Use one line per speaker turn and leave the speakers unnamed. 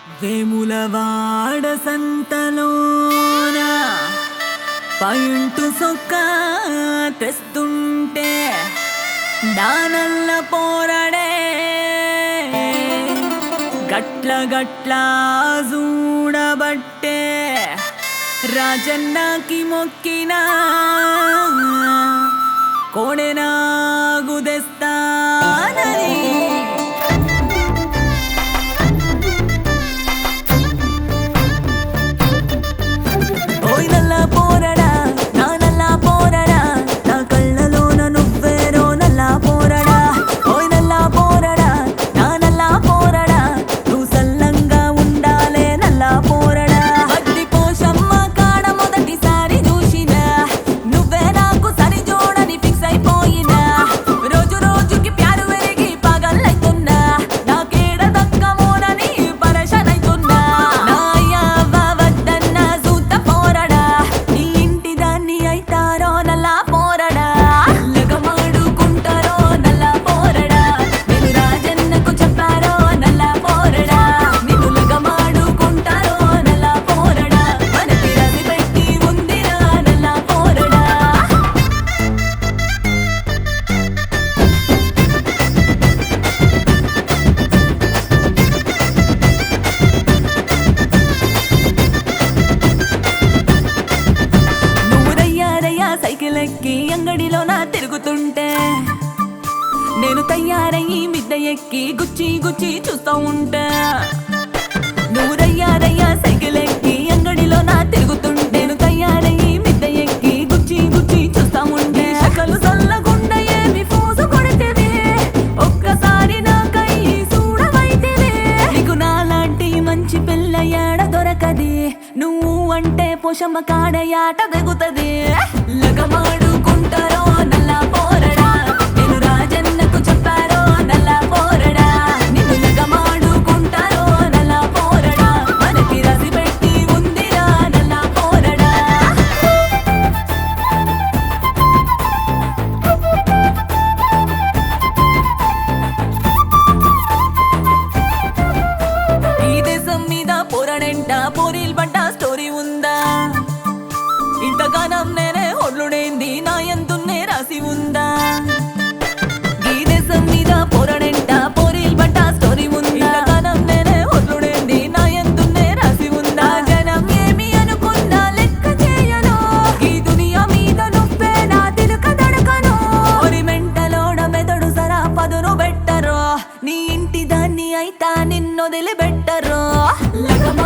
వేములవాడ సంతలోన పైంటు సొక్క తెస్తుంటే దానల్ల పోరడే గట్ల గట్ల చూడబట్టే రాజన్నకి మొక్కినా కోడెనాగు తెస్తానని సైకిలెక్కి అంగడిలో నా తిరుగుతుంటే నేను తయారయ్యి మిద్ద ఎక్కి గుచ్చి గుచ్చి చూస్తూ ఉంటే నువ్వు రయ్యా సైకిలెక్కి అంగడిలో నా తిరుగుతుంటే నేను తయారయ్యి మిద్ద ఎక్కి గుచ్చి గుచ్చి చూస్తూ ఉంటే సకలు సల్లగుండ ఏమి ఫోజు కొడితేవే ఒక్కసారి నాకై చూడవైతేవే నీకు నాలాంటి మంచి పిల్ల ఏడ దొరకది నువ్వు అంటే పోషమ్మ కాడయాట దిగుతది లగమాడుకుంటారో నల్ల పోరడా నేను రాజన్నకు చెప్పారో నల్ల పోరడా నిన్ను లగమాడుకుంటారో నల్ల పోరడా మనకి రాసి పెట్టి ఉందిరా నల్ల పోరడా ఈ దేశం మీద పోరాడెంట పోరీల్ బంట స్టోరీ ఉందా ఇంతగానం నేనే ఒడ్లుడేంది నా ఎంతున్నే రాసి ఉందా ఈ దేశం మీద పోరాడెంట పోరీల్ బట్ట స్టోరీ ఉందా ఇంతగానం నేనే ఒడ్లుడేంది నా ఎంతున్నే రాసి ఉందా జనం ఏమి అనుకుందా లెక్క చేయను ఈ దునియా మీద నువ్వే నా తిలుక దడకను ఒరి మెంటలోడ మెదడు సరా పదును బెట్టరో నీ ఇంటి దాన్ని అయితా నిన్నొదిలి బెట్టరో లగమ